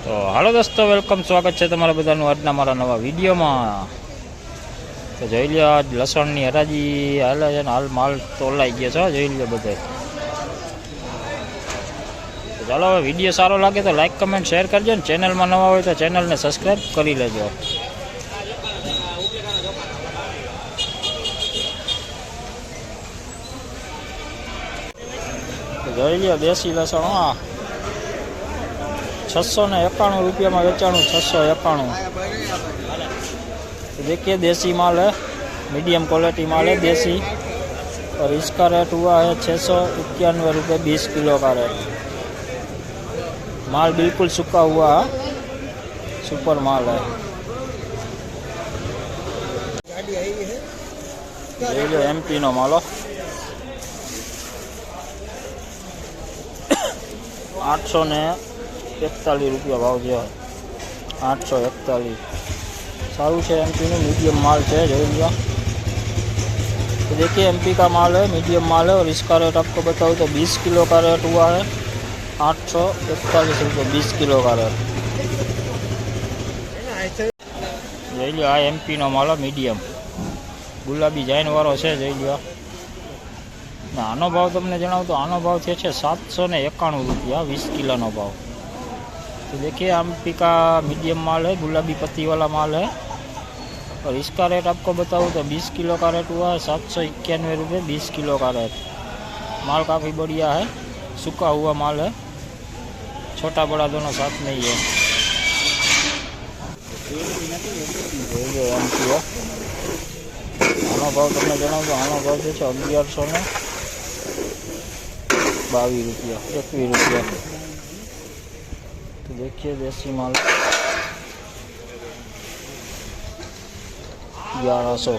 तो हेलो दोस्तों, वेलकम, स्वागत है तमारा बधाનું આજના મારા નવા વિડીયોમાં। તો જોઈ લ્યો, આજ લસણની હરાજી હાલે છે ને હાલ માલ તોલાઈ ગયો છે, જોઈ લ્યો બધે। તો ચાલો, હવે વિડીયો સારો લાગે તો લાઈક કમેન્ટ શેર કરજો ને ચેનલમાં નવા હોય તો ચેનલને સબસ્ક્રાઈબ કરી લેજો। તો જોઈ લ્યો દેશી લસણ 691 रुपया में वेचाणु 691। तो देखिए देसी माल है, मीडियम क्वालिटी माल है देसी, और इसका रेट हुआ है 691 रुपये 20 किलो का रेट। माल बिल्कुल सूखा हुआ है, सुपर माल है। ये जो MP नो माल 841 रुपया भाव जो है, 841 सारू है। MP नो मीडियम माल है, जो लिया। तो देखिए MP का माल है, मीडियम माल है, और इसका रेट आपको बताऊँ तो 20 किलो का रेट हुआ है 841 रुपये 20 किलो का रेट। जो लिया MP नो माल मीडियम गुलाबी जाइन वाळो है, जो लिया। आनो भाव तमने जणावुं तो आनो भाव है 791 रुपया 20 किलो नो भाव। तो देखिए MP का मीडियम माल है, गुलाबी पत्ती वाला माल है, और इसका रेट आपको बताऊँ तो 20 किलो का रेट हुआ है 791 रुपये 20 किलो का रेट। माल काफ़ी बढ़िया है, सूखा हुआ माल है, छोटा बड़ा दोनों साथ में ही है। आनो भाव तमने जणावुं तो आनो भाव है 1122 रुपया 21 रुपया। तो देखिए देसी माल 1100।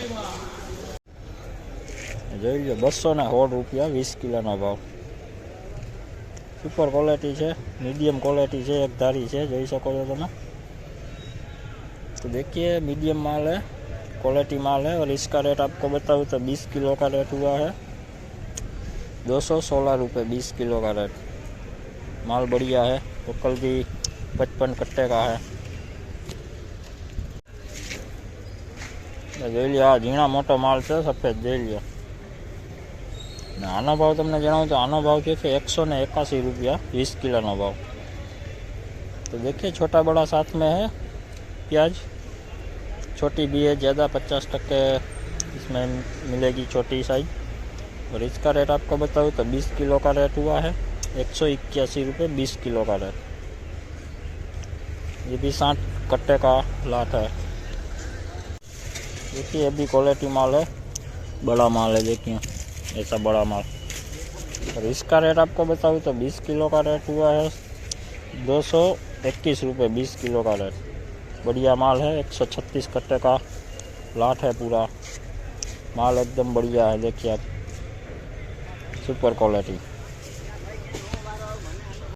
जो 216 रुपया 20 किलो ना भाव। सुपर क्वालिटी है, मीडियम क्वालिटी है, एक धारी है, જોઈ શકો છો તમે। तो देखिए मीडियम माल है, क्वालिटी माल है, और इसका रेट आपको बताऊँ तो 20 किलो का रेट हुआ है 216 रुपये 20 किलो का रेट। माल बढ़िया है, टोकल भी 55 कट्टे का है। જોઈ લ્યો, આ ઝીણા મોટો માલ છે સફેદ, જોઈ લ્યો। આનો ભાવ તમને જણાવું તો આનો ભાવ છે 181 रुपया 20 किलो नो भाव। तो देखिए छोटा बड़ा साथ में है प्याज, छोटी भी है ज़्यादा, 50% इसमें मिलेगी छोटी साइज। और इसका रेट आपको बताऊँ तो 20 किलो का रेट हुआ है 181 रुपये 20 किलो का रेट। ये भी 60 कट्टे का लाट है। देखिए ये भी क्वालिटी माल है, बड़ा माल है, देखिए ऐसा बड़ा माल। और इसका रेट आपको बताऊँ तो 20 किलो का रेट हुआ है 221 रुपये 20 किलो का रेट। बढ़िया माल है, 136 कट्टे का लाट है पूरा माल, एकदम बढ़िया है। देखिए आप, सुपर क्वालिटी।